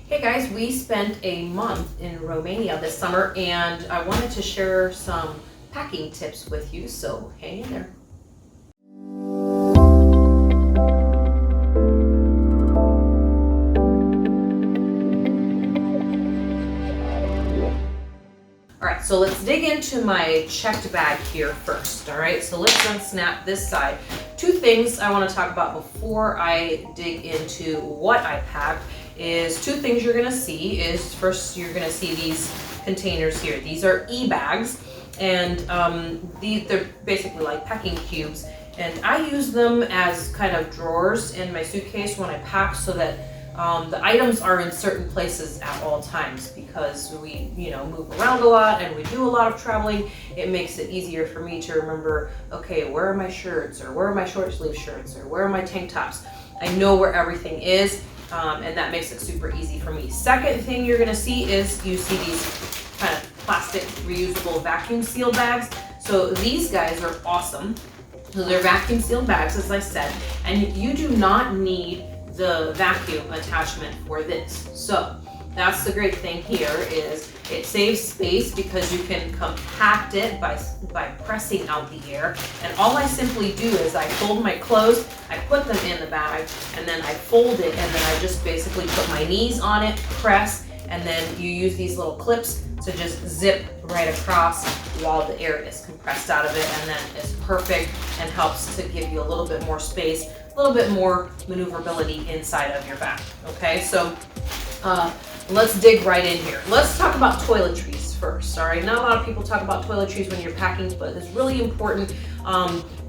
Hey guys, we spent a month in Romania this summer and I wanted to share some packing tips with you, so hang in there. All right, so let's dig into my checked bag here first. All right, so let's unsnap this side. Two things I want to talk about before I dig into what I packed is two things you're going to see. Is first, you're going to see these containers here. These are e-bags, and they're basically like packing cubes, and I use them as kind of drawers in my suitcase when I pack, so that the items are in certain places at all times, because we move around a lot and we do a lot of traveling. It makes it easier for me to remember, okay, where are my shirts, or where are my short sleeve shirts, or where are my tank tops. I know where everything is, and that makes it super easy for me. Second thing you're gonna see is you see these kind of plastic reusable vacuum seal bags. So these guys are awesome. So they're vacuum sealed bags, as I said, and you do not need the vacuum attachment for this. So that's the great thing here, is it saves space because you can compact it by pressing out the air. And all I simply do is I fold my clothes, I put them in the bag, and then I fold it, and then I just basically put my knees on it, press, and then you use these little clips to just zip right across while the air is compressed out of it, and then it's perfect and helps to give you a little bit more space, a little bit more maneuverability inside of your bag. Okay, so let's dig right in here. Let's talk about toiletries first. All right, not a lot of people talk about toiletries when you're packing, but it's really important.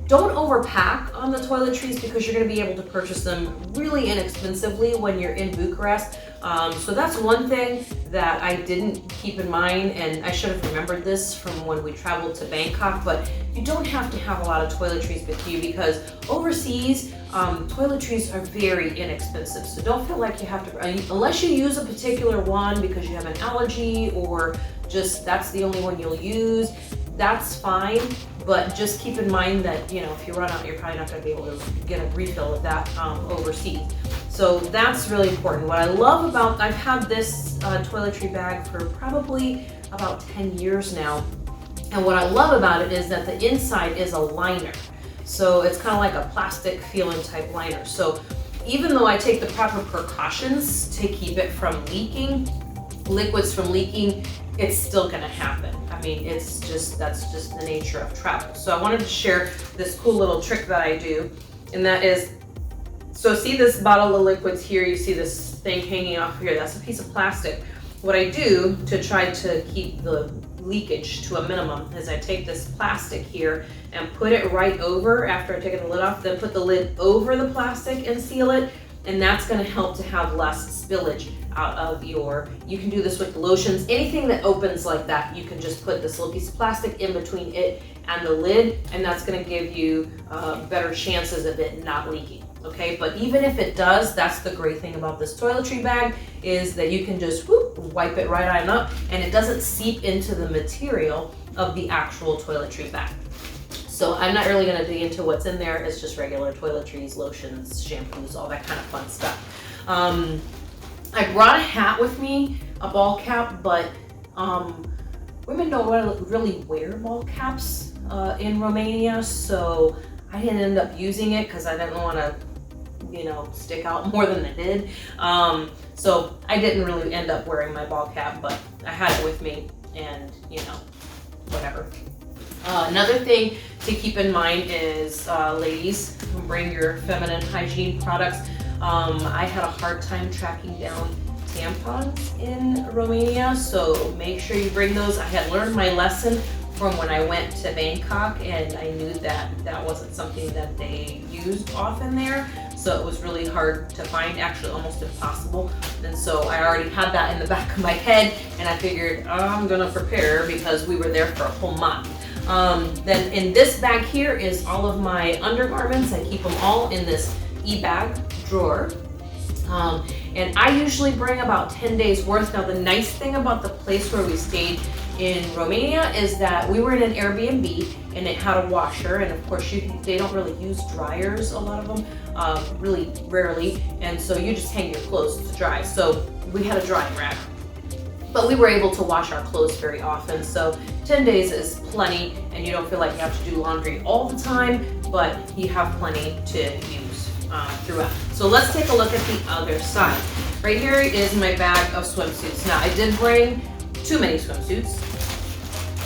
Don't overpack on the toiletries, because you're going to be able to purchase them really inexpensively when you're in Bucharest. So that's one thing that I didn't keep in mind, and I should have remembered this from when we traveled to Bangkok, but you don't have to have a lot of toiletries with you, because overseas, toiletries are very inexpensive. So don't feel like you have to, unless you use a particular one because you have an allergy, or just that's the only one you'll use, that's fine. But just keep in mind that, if you run out, you're probably not going to be able to get a refill of that overseas. So that's really important. What I love about, I've had this toiletry bag for probably about 10 years now. And what I love about it is that the inside is a liner. So it's kind of like a plastic feeling type liner. So even though I take the proper precautions to keep it from leaking, liquids from leaking, it's still gonna happen. I mean, that's just the nature of travel. So I wanted to share this cool little trick that I do, and that is, so see this bottle of liquids here, you see this thing hanging off here, that's a piece of plastic. What I do to try to keep the leakage to a minimum is I take this plastic here and put it right over, after I've taken the lid off, then put the lid over the plastic and seal it, and that's gonna help to have less spillage out of you can do this with lotions, anything that opens like that, you can just put this little piece of plastic in between it and the lid, and that's gonna give you better chances of it not leaking. Okay, but even if it does, that's the great thing about this toiletry bag, is that you can just wipe it right on up, and it doesn't seep into the material of the actual toiletry bag. So I'm not really gonna dig into what's in there. It's just regular toiletries, lotions, shampoos, all that kind of fun stuff. I brought a hat with me, a ball cap, but women don't really wear ball caps in Romania, so I didn't end up using it because I didn't want to, stick out more than it did. So I didn't really end up wearing my ball cap, but I had it with me, and whatever. Another thing to keep in mind is, ladies, bring your feminine hygiene products. I had a hard time tracking down tampons in Romania, so make sure you bring those. I had learned my lesson from when I went to Bangkok, and I knew that that wasn't something that they used often there, so it was really hard to find, actually almost impossible. And so I already had that in the back of my head, and I figured I'm gonna prepare because we were there for a whole month. Then in this bag here is all of my undergarments. I keep them all in this e-bag drawer. And I usually bring about 10 days worth. Now the nice thing about the place where we stayed in Romania is that we were in an Airbnb and it had a washer, and of course they don't really use dryers, a lot of them, really rarely, and so you just hang your clothes to dry. So we had a drying rack, but we were able to wash our clothes very often. So 10 days is plenty, and you don't feel like you have to do laundry all the time, but you have plenty to use throughout. So let's take a look at the other side. Right here is my bag of swimsuits. Now I did bring too many swimsuits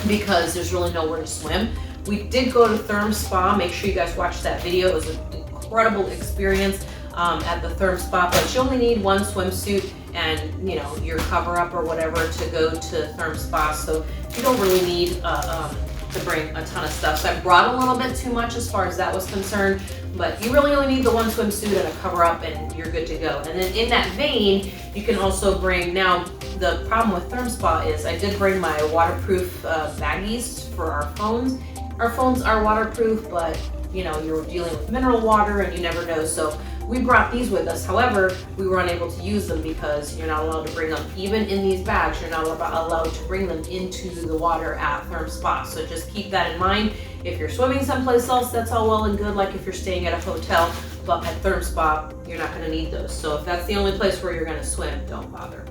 because there's really nowhere to swim. We did go to Therm Spa. Make sure you guys watch that video. It was an incredible experience at the Therm Spa, but you only need one swimsuit and your cover up or whatever to go to Therm Spa. So you don't really need to bring a ton of stuff. So I brought a little bit too much as far as that was concerned, but you really only need the one swimsuit and a cover up and you're good to go. And then in that vein, you can also bring, now the problem with Therm Spa is I did bring my waterproof baggies for our phones. Our phones are waterproof, but you're dealing with mineral water and you never know. So we brought these with us. However, we were unable to use them because you're not allowed to bring them. Even in these bags, you're not allowed to bring them into the water at Therm Spa. So just keep that in mind. If you're swimming someplace else, that's all well and good, like if you're staying at a hotel, but at Therm Spa, you're not gonna need those. So if that's the only place where you're gonna swim, don't bother.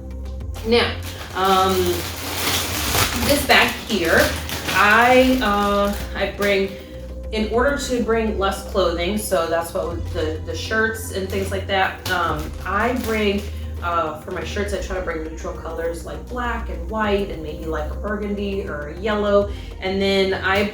Now, this bag here, I bring, in order to bring less clothing, so that's what the shirts and things like that, I bring, for my shirts, I try to bring neutral colors like black and white and maybe like a burgundy or a yellow. And then I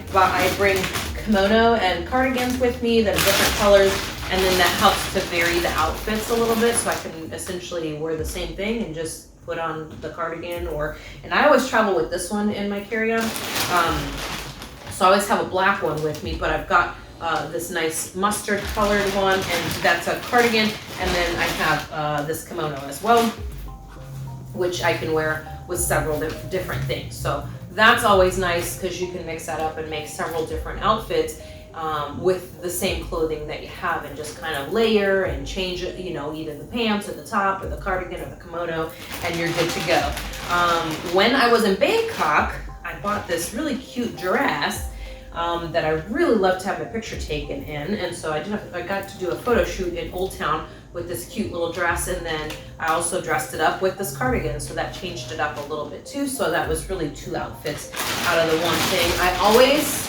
bring kimono and cardigans with me that are different colors, and then that helps to vary the outfits a little bit, so I can essentially wear the same thing and just put on the cardigan. And I always travel with this one in my carry-on. So I always have a black one with me, but I've got this nice mustard colored one, and that's a cardigan. And then I have this kimono as well, which I can wear with several different things. So that's always nice because you can mix that up and make several different outfits with the same clothing that you have, and just kind of layer and change it, either the pants or the top or the cardigan or the kimono, and you're good to go. When I was in Bangkok, I bought this really cute dress that I really love to have my picture taken in, and so I got to do a photo shoot in Old Town with this cute little dress, and then I also dressed it up with this cardigan, so that changed it up a little bit too. So that was really two outfits out of the one thing. I always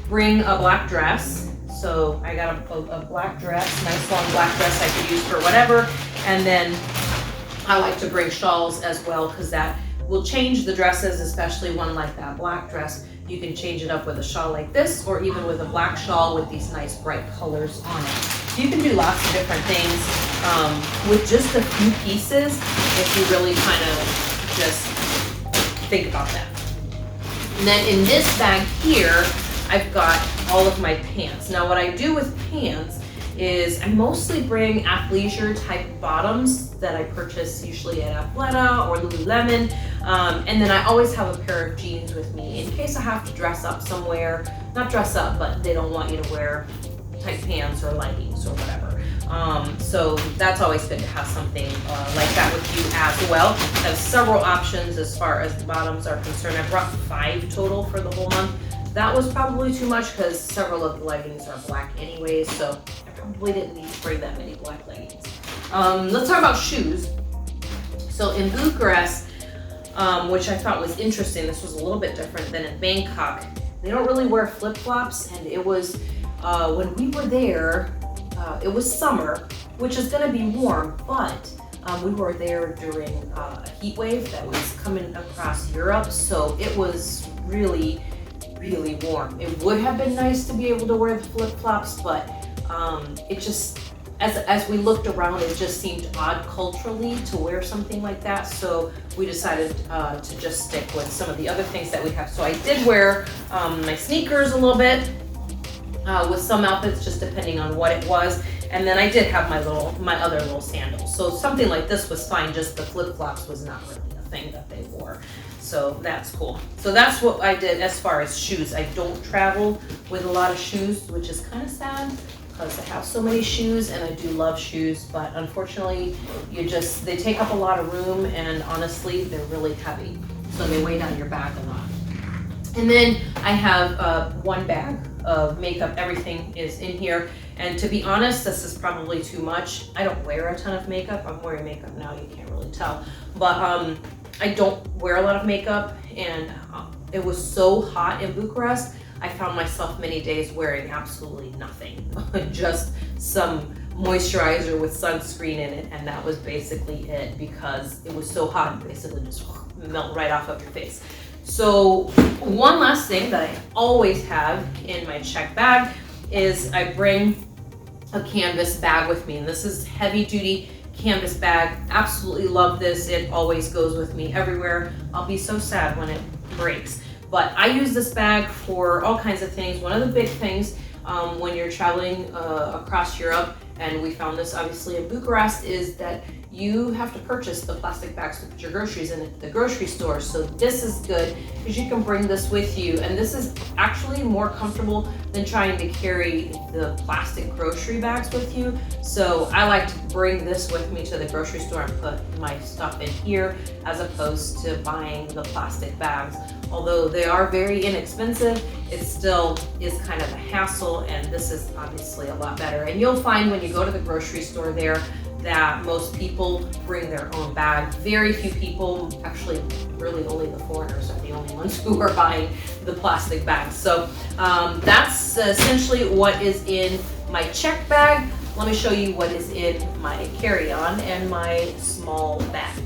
bring a black dress, so I got a black dress, nice long black dress I could use for whatever, and then I like to bring shawls as well because that will change the dresses, especially one like that black dress. You can change it up with a shawl like this, or even with a black shawl with these nice bright colors on it. So you can do lots of different things with just a few pieces if you really kind of just think about that. And then in this bag here, I've got all of my pants. Now what I do with pants is I mostly bring athleisure type bottoms that I purchase usually at Athleta or Lululemon, and then I always have a pair of jeans with me in case I have to dress up somewhere. Not dress up, but they don't want you to wear tight pants or leggings or whatever. So that's always good to have something like that with you as well. I have several options as far as the bottoms are concerned. I brought 5 total for the whole month. That was probably too much because several of the leggings are black anyways, so I probably didn't need to bring that many black leggings. Let's talk about shoes. So in Bucharest, which I thought was interesting, this was a little bit different than in Bangkok. They don't really wear flip-flops, and it was, when we were there, it was summer, which is gonna be warm, but we were there during a heat wave that was coming across Europe, so it was really warm. It would have been nice to be able to wear the flip-flops, but it just, as we looked around, it just seemed odd culturally to wear something like that, so we decided to just stick with some of the other things that we have. So I did wear my sneakers a little bit with some outfits, just depending on what it was, and then I did have my other little sandals. So something like this was fine, just the flip-flops was not really a thing that they wore. So that's cool. So that's what I did as far as shoes. I don't travel with a lot of shoes, which is kind of sad because I have so many shoes and I do love shoes, but unfortunately they take up a lot of room, and honestly they're really heavy. so they weigh down your bag a lot. And then I have one bag of makeup. Everything is in here. And to be honest, this is probably too much. I don't wear a ton of makeup. I'm wearing makeup now, you can't really tell. But I don't wear a lot of makeup, and it was so hot in Bucharest, I found myself many days wearing absolutely nothing. Just some moisturizer with sunscreen in it, and that was basically it, because it was so hot and basically just melt right off of your face. So one last thing that I always have in my check bag is I bring a canvas bag with me, and this is heavy duty canvas bag. Absolutely love this. It always goes with me everywhere. I'll be so sad when it breaks. But I use this bag for all kinds of things. One of the big things when you're traveling across Europe, and we found this obviously in Bucharest, is that you have to purchase the plastic bags to put your groceries in at the grocery store. So this is good because you can bring this with you, and this is actually more comfortable than trying to carry the plastic grocery bags with you. So I like to bring this with me to the grocery store and put my stuff in here as opposed to buying the plastic bags. Although they are very inexpensive, it still is kind of a hassle, and this is obviously a lot better. And you'll find when you go to the grocery store there that most people bring their own bag. Very few people, actually really only the foreigners are the only ones who are buying the plastic bags. So that's essentially what is in my check bag. Let me show you what is in my carry-on and my small bag.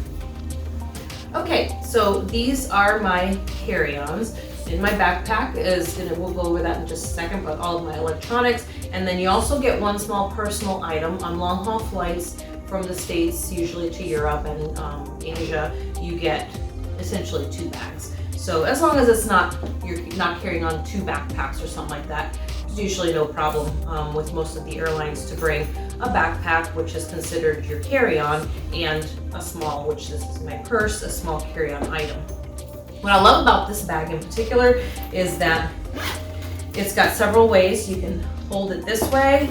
Okay, so these are my carry-ons. In my backpack is, and we'll go over that in just a second, but all of my electronics. And then you also get one small personal item on long haul flights from the States, usually to Europe and Asia. You get essentially 2 bags. So as long as it's not, you're not carrying on 2 backpacks or something like that, there's usually no problem with most of the airlines to bring a backpack, which is considered your carry-on, and a small, which this is my purse, a small carry-on item. What I love about this bag in particular is that it's got several ways. You can hold it this way,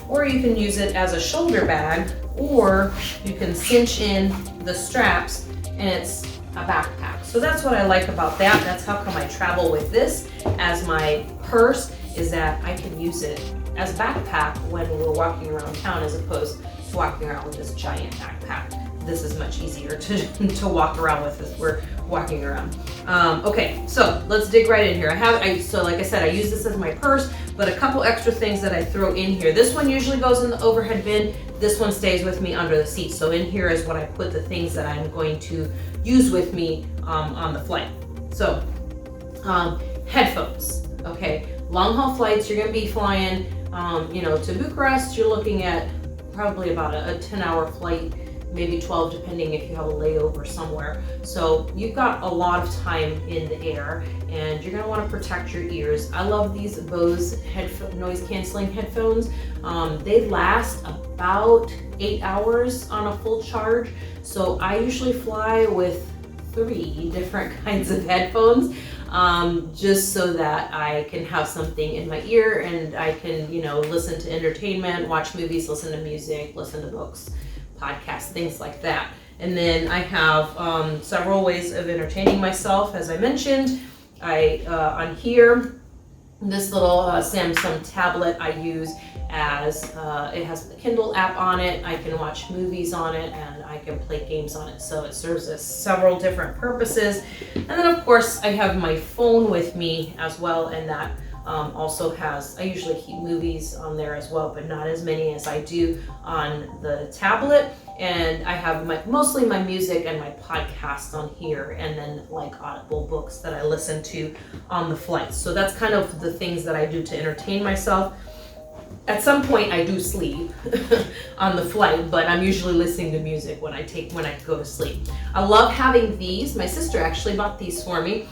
or you can use it as a shoulder bag, or you can cinch in the straps and it's a backpack. So that's what I like about that. That's how come I travel with this as my purse, is that I can use it as a backpack when we're walking around town as opposed to walking around with this giant backpack. This is much easier to walk around with as we're walking around. Okay, so let's dig right in here. So like I said, I use this as my purse, but a couple extra things that I throw in here. This one usually goes in the overhead bin. This one stays with me under the seat. So in here is what I put the things that I'm going to use with me on the flight. So headphones, okay. Long haul flights, you're gonna be flying, to Bucharest. You're looking at probably about a 10-hour flight, maybe 12, depending if you have a layover somewhere. So you've got a lot of time in the air, and you're gonna wanna protect your ears. I love these Bose noise canceling headphones. They last about 8 hours on a full charge. So I usually fly with 3 different kinds of headphones, just so that I can have something in my ear and I can, listen to entertainment, watch movies, listen to music, listen to books, podcasts, things like that. And then I have several ways of entertaining myself. As I mentioned, on here, this little Samsung tablet I use as, it has the Kindle app on it. I can watch movies on it and I can play games on it. So it serves as several different purposes. And then of course I have my phone with me as well, and that also has, I usually keep movies on there as well, but not as many as I do on the tablet. And I have mostly my music and my podcast on here, and then like Audible books that I listen to on the flight. So that's kind of the things that I do to entertain myself. At some point I do sleep on the flight, but I'm usually listening to music when I go to sleep. I love having these. My sister actually bought these for me.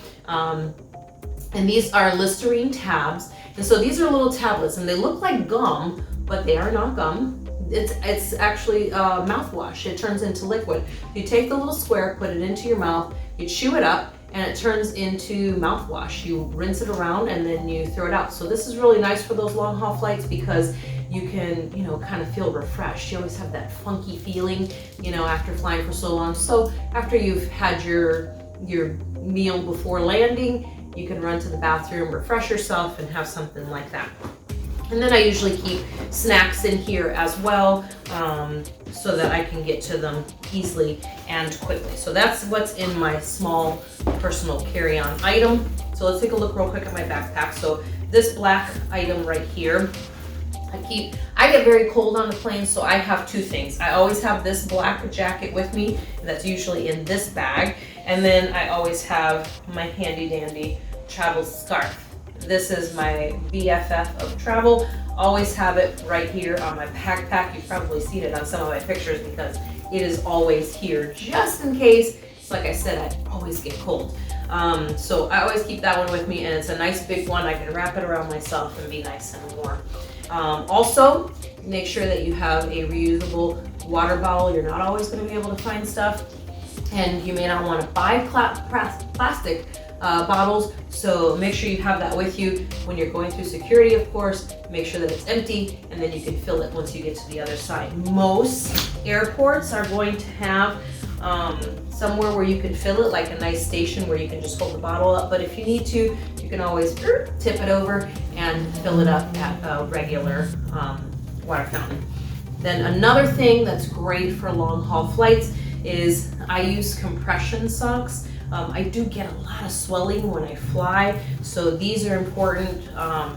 And these are Listerine tabs. And so these are little tablets, and they look like gum, but they are not gum. It's actually mouthwash. It turns into liquid. You take the little square, put it into your mouth, you chew it up, and it turns into mouthwash. You rinse it around and then you throw it out. So this is really nice for those long haul flights because you can, kind of feel refreshed. You always have that funky feeling, after flying for so long. So after you've had your your meal before landing, you can run to the bathroom, refresh yourself, and have something like that. And then I usually keep snacks in here as well, so that I can get to them easily and quickly. So that's what's in my small personal carry-on item. So let's take a look real quick at my backpack. So this black item right here, I get very cold on the plane, so I have two things. I always have this black jacket with me, and that's usually in this bag. And then I always have my handy dandy travel scarf. This is my BFF of travel. Always have it right here on my backpack. You've probably seen it on some of my pictures because it is always here just in case. Like I said, I always get cold. So I always keep that one with me, and it's a nice big one. I can wrap it around myself and be nice and warm. Also, make sure that you have a reusable water bottle. You're not always going to be able to find stuff, and you may not want to buy plastic bottles, so make sure you have that with you when you're going through security, of course. Make sure that it's empty, and then you can fill it once you get to the other side. Most airports are going to have somewhere where you can fill it, like a nice station where you can just hold the bottle up, but if you need to, you can always tip it over and fill it up at a regular water fountain. Then another thing that's great for long haul flights is I use compression socks. I do get a lot of swelling when I fly, so these are important.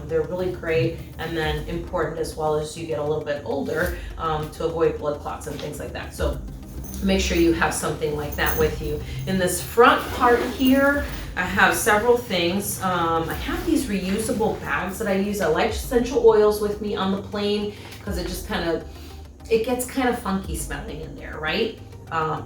They're really great, and then important as well as you get a little bit older, to avoid blood clots and things like that. So make sure you have something like that with you. In this front part here, I have several things. I have these reusable bags that I use. I like essential oils with me on the plane because it just it gets kind of funky smelling in there, right?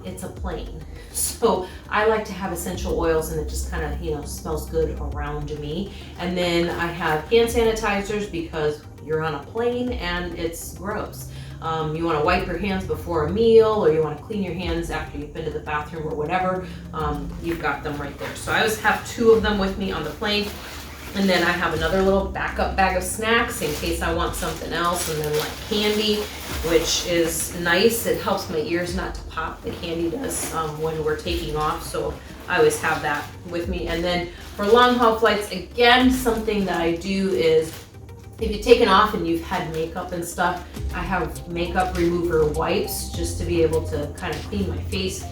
It's a plane. So I like to have essential oils, and it just kind of, smells good around me. And then I have hand sanitizers because you're on a plane and it's gross. You want to wipe your hands before a meal, or you want to clean your hands after you've been to the bathroom or whatever. You've got them right there. So I always have two of them with me on the plane. And then I have another little backup bag of snacks in case I want something else. And then like candy, which is nice. It helps my ears not to pop. The candy does when we're taking off. So I always have that with me. And then for long haul flights, again, something that I do is if you've taken off and you've had makeup and stuff, I have makeup remover wipes just to be able to kind of clean my face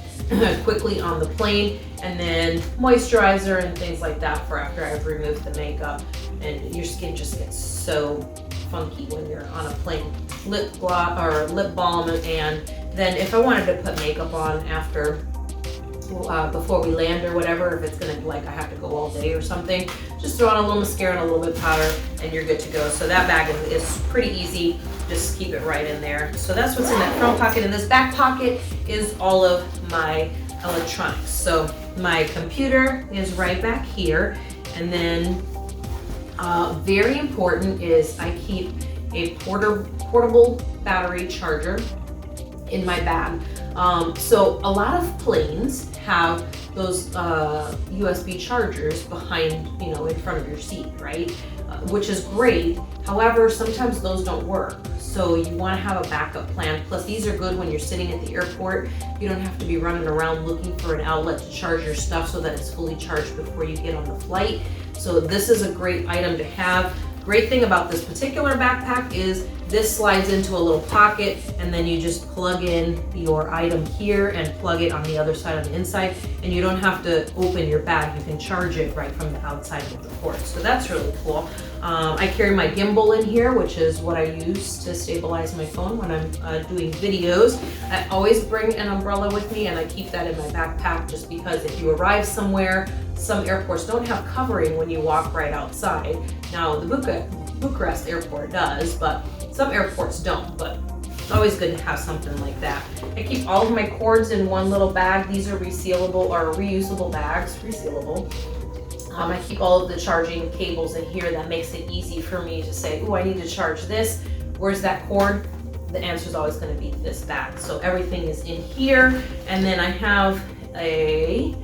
quickly on the plane, and then moisturizer and things like that for after I've removed the makeup. And your skin just gets so funky when you're on a plane. Lip gloss or lip balm, and then if I wanted to put makeup on after before we land or whatever, if it's gonna I have to go all day or something, just throw on a little mascara and a little bit of powder and you're good to go. So that bag is pretty easy. Just keep it right in there. So that's what's in that front pocket. And this back pocket is all of my electronics. So my computer is right back here. And then very important is I keep a portable battery charger in my bag. So a lot of planes have those USB chargers behind, in front of your seat, right? Which is great. However, sometimes those don't work. So you want to have a backup plan. Plus, these are good when you're sitting at the airport. You don't have to be running around looking for an outlet to charge your stuff so that it's fully charged before you get on the flight. So this is a great item to have. Great thing about this particular backpack is this slides into a little pocket, and then you just plug in your item here and plug it on the other side on the inside, and you don't have to open your bag. You can charge it right from the outside of the port. So that's really cool. I carry my gimbal in here, which is what I use to stabilize my phone when I'm doing videos. I always bring an umbrella with me, and I keep that in my backpack just because if you arrive somewhere, some airports don't have covering when you walk right outside. Now the Bucharest airport does, but some airports don't, but it's always good to have something like that. I keep all of my cords in one little bag. These are resealable or reusable bags, resealable. I keep all of the charging cables in here. That makes it easy for me to say, oh, I need to charge this. Where's that cord? The answer is always going to be this bag. So everything is in here. And then I have a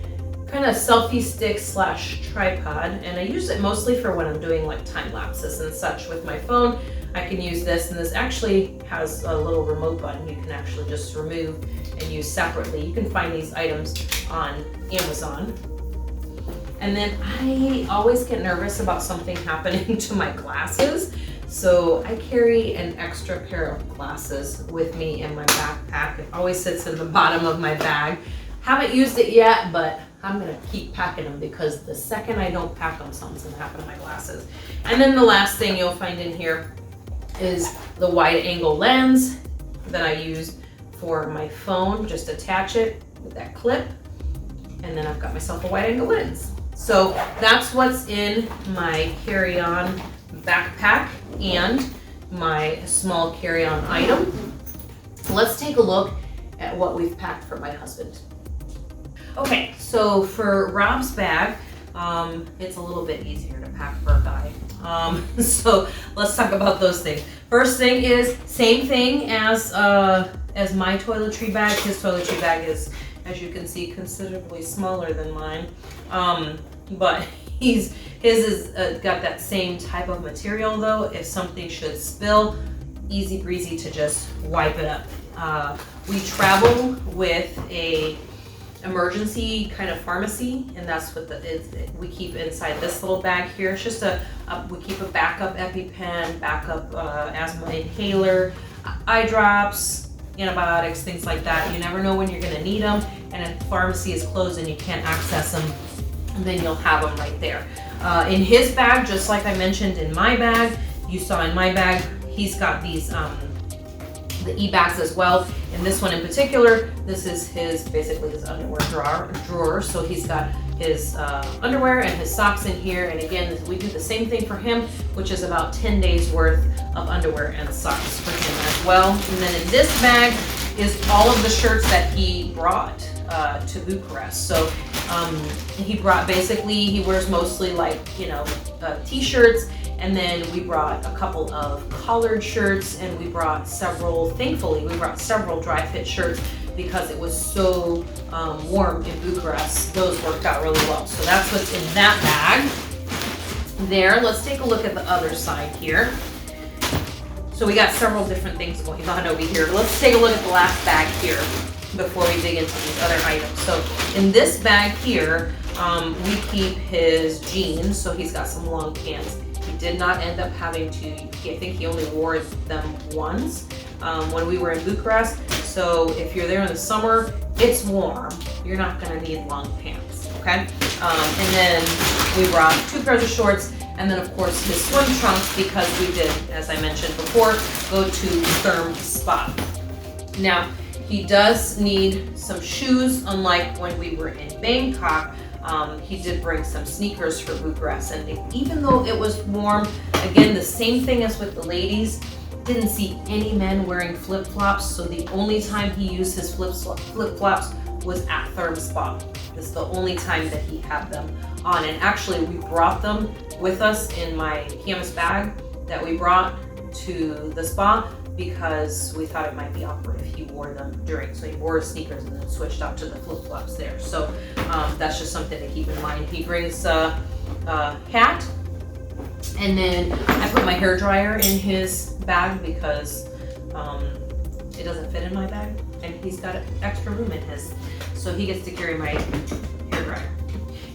kind of selfie stick / tripod, and I use it mostly for when I'm doing like time lapses and such with my phone. I can use this, and this actually has a little remote button you can actually just remove and use separately. You can find these items on Amazon. And then I always get nervous about something happening to my glasses. So I carry an extra pair of glasses with me in my backpack. It always sits in the bottom of my bag. Haven't used it yet, but I'm gonna keep packing them because the second I don't pack them, something's gonna happen to my glasses. And then the last thing you'll find in here is the wide angle lens that I use for my phone. Just attach it with that clip, and then I've got myself a wide angle lens. So that's what's in my carry-on backpack and my small carry-on item. Let's take a look at what we've packed for my husband. Okay, so for Rob's bag, it's a little bit easier to pack for a guy. So let's talk about those things. First thing is same thing as my toiletry bag. His toiletry bag is, as you can see, considerably smaller than mine. But his is got that same type of material though. If something should spill, easy breezy to just wipe it up. We travel with a emergency kind of pharmacy, and that's what we keep inside this little bag here. It's just we keep a backup EpiPen, backup asthma inhaler, eye drops, antibiotics, things like that. You never know when you're going to need them, and if the pharmacy is closed and you can't access them, then you'll have them right there. In his bag, just like I mentioned in my bag, you saw in my bag, he's got these the e-bags as well. And this one in particular, this is basically his underwear drawer. So he's got his underwear and his socks in here. And again, we do the same thing for him, which is about 10 days worth of underwear and socks for him as well. And then in this bag is all of the shirts that he brought to Bucharest. So he brought, basically, he wears mostly like, t-shirts. And then we brought a couple of collared shirts, and thankfully, we brought several dry fit shirts because it was so warm in Bucharest. Those worked out really well. So that's what's in that bag there. Let's take a look at the other side here. So we got several different things going on over here. Let's take a look at the last bag here before we dig into these other items. So in this bag here, we keep his jeans. So he's got some long pants. He did not end up having to, I think he only wore them once when we were in Bucharest. So if you're there in the summer, it's warm. You're not gonna need long pants, okay? And then we brought 2 pairs of shorts, and then of course his swim trunks, because we did, as I mentioned before, go to Therm Spa. Now, he does need some shoes, unlike when we were in Bangkok. He did bring some sneakers for Bucharest, and even though it was warm, again, the same thing as with the ladies, didn't see any men wearing flip-flops, so the only time he used his flip-flops was at Therm Spa. This is the only time that he had them on, and actually we brought them with us in my canvas bag that we brought to the spa because we thought it might be awkward if he wore them during. So he wore his sneakers and then switched out to the flip-flops there. So that's just something to keep in mind. He brings a hat, and then I put my hair dryer in his bag because it doesn't fit in my bag, and he's got extra room in his, so he gets to carry my hair dryer.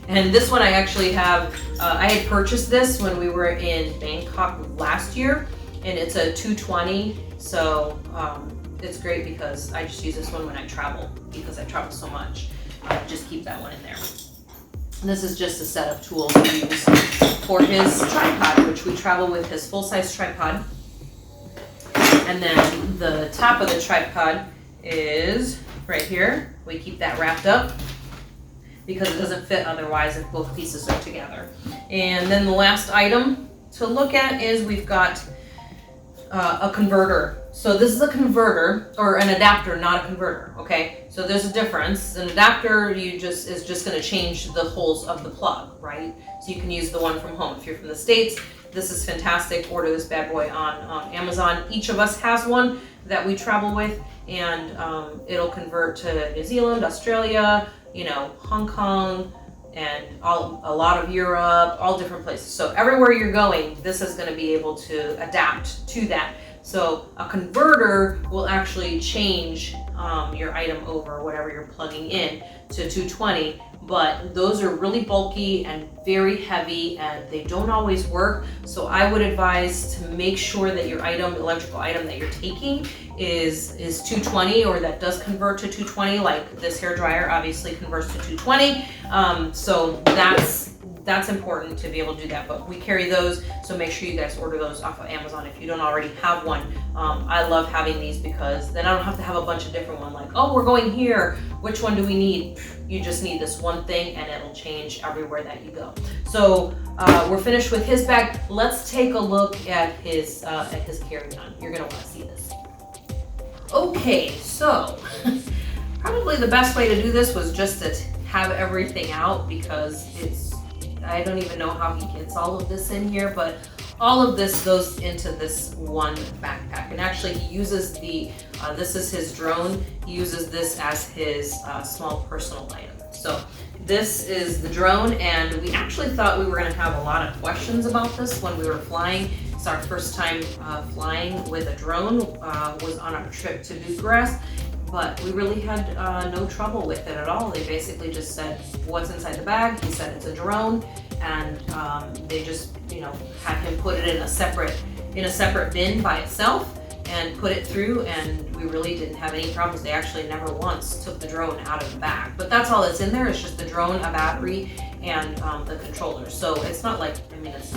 And this one I actually have, I had purchased this when we were in Bangkok last year, and it's a 220, so it's great because I just use this one when I travel, because I travel so much. Just keep that one in there. And this is just a set of tools we use for his tripod, which we travel with his full-size tripod. And then the top of the tripod is right here. We keep that wrapped up because it doesn't fit otherwise if both pieces are together. And then the last item to look at is we've got a converter. So this is a converter, or an adapter, not a converter, okay? So there's a difference. An adapter is just gonna change the holes of the plug, right? So you can use the one from home. If you're from the States, this is fantastic. Order this bad boy on Amazon. Each of us has one that we travel with, and it'll convert to New Zealand, Australia, Hong Kong, and a lot of Europe, all different places. So everywhere you're going, this is gonna be able to adapt to that. So a converter will actually change your item over, whatever you're plugging in, to 220. But those are really bulky and very heavy, and they don't always work. So I would advise to make sure that your electrical item that you're taking is 220, or that does convert to 220, like this hair dryer obviously converts to 220. So that's important to be able to do that. But we carry those, so make sure you guys order those off of Amazon if you don't already have one. I love having these because then I don't have to have a bunch of different ones, like, oh, we're going here, which one do we need? You just need this one thing, and it'll change everywhere that you go. So we're finished with his bag. Let's take a look at his carry-on. You're gonna want to see this. Okay, so probably the best way to do this was just to have everything out, because I don't even know how he gets all of this in here, but all of this goes into this one backpack. And actually he uses this is his drone. He uses this as his small personal item. So this is the drone, and we actually thought we were gonna have a lot of questions about this when we were flying. It's our first time flying with a drone, was on our trip to Bucharest. But we really had no trouble with it at all. They basically just said, what's inside the bag? He said it's a drone, and they just, had him put it in a separate bin by itself and put it through, and we really didn't have any problems. They actually never once took the drone out of the bag. But that's all that's in there. It's just the drone, a battery, and the controller. So it's not like, it's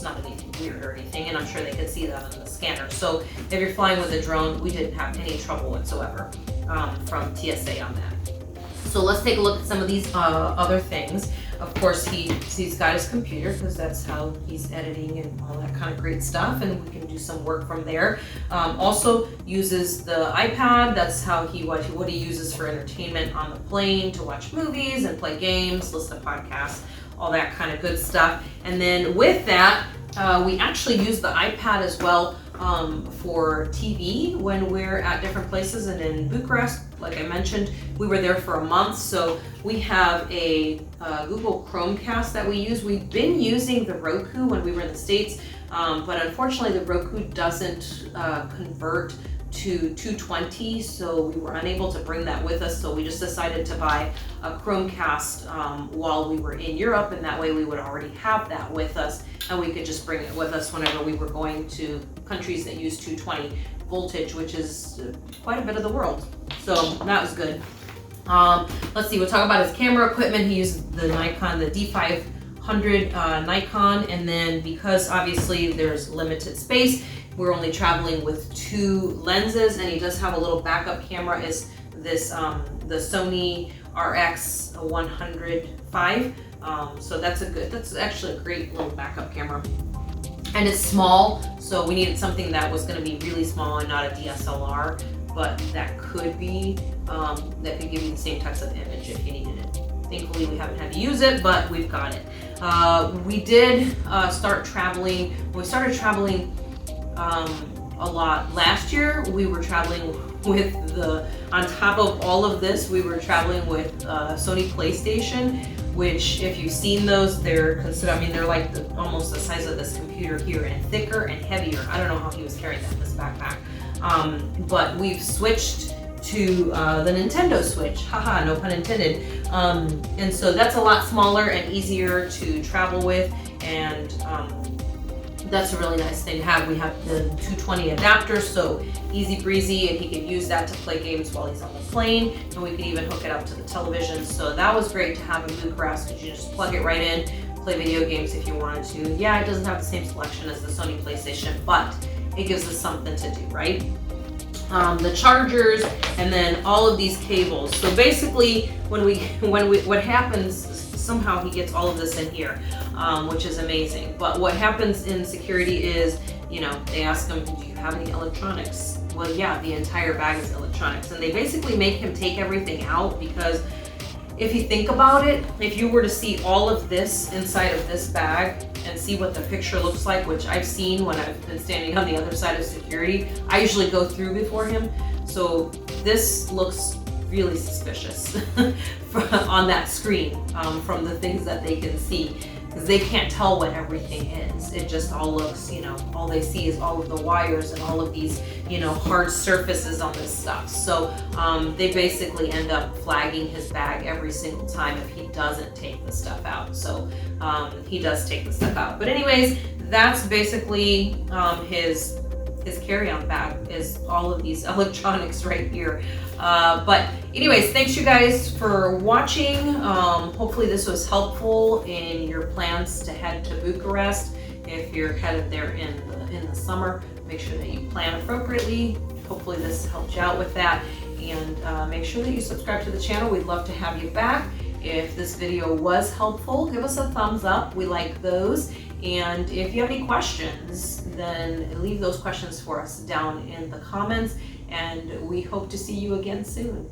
not anything weird or anything, and I'm sure they could see that on the scanner. So if you're flying with a drone, we didn't have any trouble whatsoever from TSA on that. So let's take a look at some of these other things. Of course, he's got his computer, because that's how he's editing and all that kind of great stuff, and we can do some work from there. Also uses the iPad. That's how what he uses for entertainment on the plane, to watch movies and play games, listen to podcasts, all that kind of good stuff. And then with that, we actually use the iPad as well for TV when we're at different places. And in Bucharest, like I mentioned, we were there for a month, so we have a Google Chromecast that we use. We've been using the Roku when we were in the States, but unfortunately the Roku doesn't convert to 220, so we were unable to bring that with us. So we just decided to buy a Chromecast while we were in Europe, and that way we would already have that with us, and we could just bring it with us whenever we were going to countries that use 220 voltage, which is quite a bit of the world. So that was good. Let's see, we'll talk about his camera equipment. He used the Nikon, the D500 Nikon, and then because obviously there's limited space, we're only traveling with 2 lenses, and he does have a little backup camera, is this the Sony RX105. So that's actually a great little backup camera. And it's small, so we needed something that was going to be really small and not a DSLR, but that could be, that could give you the same types of image if you needed it. Thankfully, we haven't had to use it, but we've got it. We did start traveling. We started traveling a lot last year. We were traveling with on top of all of this, we were traveling with Sony PlayStation, which if you've seen those, they're like almost the size of this computer here, and thicker and heavier. I don't know how he was carrying that in this backpack. But we've switched to the Nintendo Switch, haha, no pun intended. And so that's a lot smaller and easier to travel with, and that's a really nice thing to have. We have the 220 adapter, so easy breezy, and he can use that to play games while he's on the plane, and we can even hook it up to the television. So that was great to have in Bucharest, because you just plug it right in, play video games if you wanted to. Yeah, it doesn't have the same selection as the Sony PlayStation, but it gives us something to do, right? The chargers, and then all of these cables. So basically, what happens, somehow he gets all of this in here, which is amazing. But what happens in security is, they ask him, do you have any electronics? Well, yeah, the entire bag is electronics. And they basically make him take everything out, because if you think about it, if you were to see all of this inside of this bag and see what the picture looks like, which I've seen when I've been standing on the other side of security, I usually go through before him. So this looks really suspicious on that screen, from the things that they can see. because they can't tell what everything is. It just all looks, you know, all they see is all of the wires and all of these, you know, hard surfaces on this stuff. So they basically end up flagging his bag every single time if he doesn't take the stuff out. So he does take the stuff out. But anyways, that's basically his carry-on bag, is all of these electronics right here. But anyways, thanks you guys for watching. Hopefully this was helpful in your plans to head to Bucharest. If you're headed there in the summer, make sure that you plan appropriately. Hopefully this helped you out with that. And make sure that you subscribe to the channel. We'd love to have you back. If this video was helpful, give us a thumbs up. We like those. And if you have any questions, then leave those questions for us down in the comments. And we hope to see you again soon.